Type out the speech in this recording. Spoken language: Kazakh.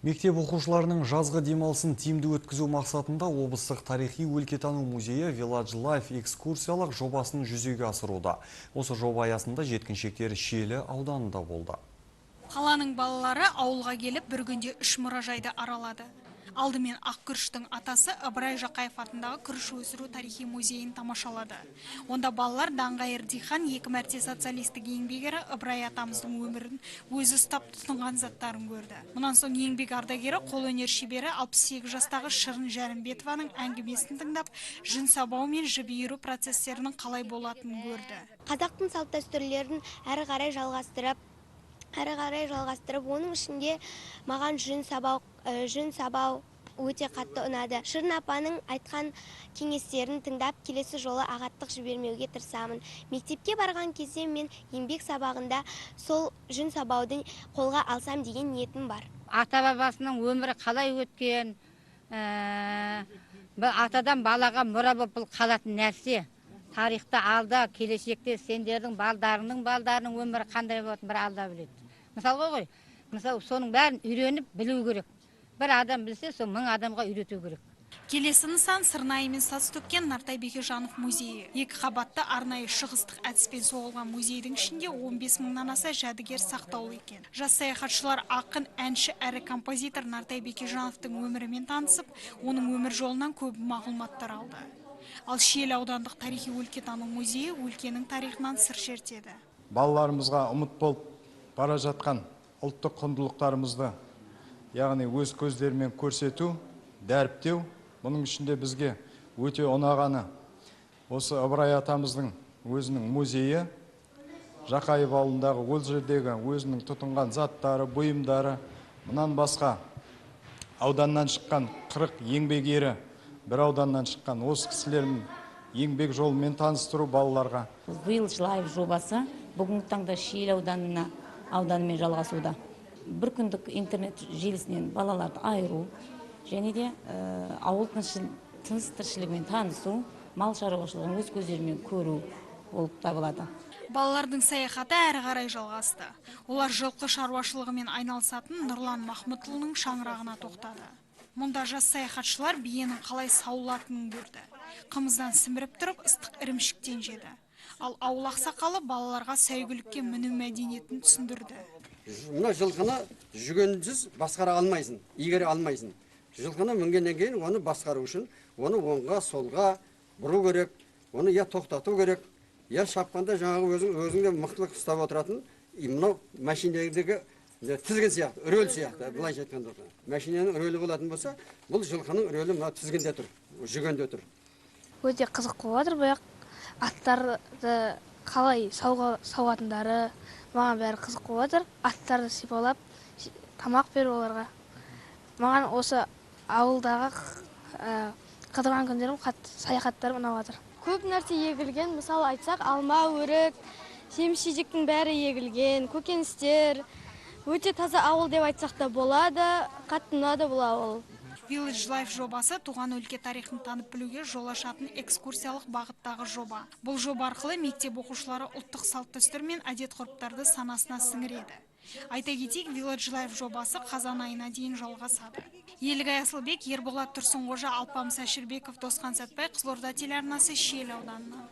Мектеп оқушыларының жазғы демалысын тиімді өткізу мақсатында облыстық тарихи өлкетану музейі Village Life экскурсиялық жобасын жүзеге асыруда. Осы жоба аясында жеткіншектер Шиелі ауданында болды. Қаланың балалары ауылға келіп бір күнде 3 мұражайды аралады. Алдымен Ақкүріштің атасы Ыбырай Жақаев атындағы күріш өсіру тарихи музейін тамашалады. Онда балалар Даңғайыр Дихан 2 мәрте социалистік еңбек ері Ыбырай атамыздың өмірін өзі ұстап тұтынған заттарын көрді. Мұнан соң еңбек ардагері, қолөнер шебері 68 жастағы Шырын Жәрімбетованың әңгімесін тыңдап, жүн сабау мен жіп иіру процестерінің қалай болатынын көрді. Қазақтың салт дәстүрлерін әрі қарай жалғастырып, оның ішінде маған жүн сабау өте қатты ұнады. Шырын апаның айтқан кеңестерін тыңдап, келесі жолы ағаттық жібермеуге тырысамын. Мектепке барған кезде мен еңбек сабағында сол жүн сабауды қолға алсам деген ниетім бар. Ата-бабасының өмірі қалай өткен, атадан балаға мұра болып қалатын нәрсе. Тарихта алда, келешекте сендердің балдарының өмірі қандай болатын бір алда біледі. Мысалға ғой, соның бәрін үйреніп білу керек. Бір адам білсе, сол 1000 адамға үйрету керек. Келесі нысан Сырнайы мен саз төккен Нартай Бекежанов музейі. 2 қабатты арнайы шығыстық әдіспен соғылған музейдің ішінде 15 мыңнан аса жәдігер сақтаулы екен. Жас саяхатшылар ақын, әнші әрі композитор Нартай Бекежановтың өмірімен танысып, оның өмір жолынан көп мағлұматтар алды. Ал Шиелі аудандық тарихи өлкетану музейі өлкенің тарихынан сыр шертеді. Балаларымызға ұмыт болып бара жатқан ұлттық құндылықтарымызды, яғни өз көздерімен көрсету, дәріптеу, бұның ішінде бізге өте ұнағаны осы Ыбырай атамыздың өзінің музейі, Жақаев ауылындағы ол жердегі өзінің тұтынған заттары, бұйымдары, мұнан басқа ауданнан шыққан 40 еңбек ері, бір ауданнан шыққан осы кісілердің еңбек жолымен таныстыру балаларға. Village Life жобасы бүгінгі таңда Шиелі ауданымен жалғасуда. Бір күндік интернет желісінен балаларды айыру, және де ауыл тыныс тіршілігімен танысу, мал шаруашылығын өз көздерімен көру болып табылады. Балалардың саяхаты әрі қарай жалғасты. Олар жылқы шаруашылығымен айналысатын Нұрлан Махмұтұлының шаңырағына тоқтады. Мұнда жас саяхатшылар биенің қалай сауылатынын көрді. Қымыздан сіміріп тұрып, ыстық ірімшіктен жеді. Ал ауыл ақсақалы балаларға сәйгүлікке міну мәдениетін түсіндірді. Мына жылқыны жүгенсіз басқара алмайсың, игере алмайсың. Жылқыны мінгеннен кейін оны басқару үшін, оны оңға, солға бұру керек, оны я тоқтату керек, я шапқанда жаңағы өзіңде мықтылық ұстап отыратын, мынау машинедегі тізгін сияқты, үрел сияқты, былайша айтқанда. Машинаның үрелі болатын болса, бұл жылқының үрелі мына тізгінде тұр, жүгенде тұр. Өте қызық болып отыр, бірақ аттарды қалай сауатындары маған бәрі қызық болып отыр. Аттарды сипалап, тамақ беру оларға. Маған осы ауылдағы қыдырған күндерім, саяхаттарым ұнап отыр. Көп нәрсе егілген, мысалы айтсақ, алма, өрік, жеміс-жидектің бәрі егілген, көкөністер. Өте таза ауыл деп айтсақ та болады, қатты ұнады бұл ауыл. Village Life жобасы туған өлке тарихын танып білуге жол ашатын экскурсиялық бағыттағы жоба. Бұл жоба арқылы мектеп оқушылары ұлттық салт дәстүр мен әдет-ғұрыптарды санасына сіңіреді. Айта кетейік, Village Life жобасы қазан айына дейін жалғасады. Елігай Асылбек, Ерболат Тұрсынғожа, Алпамыс Әшірбеков, Досқан Сәтбай, Қызылорда телеарнасы, Шиелі ауданынан.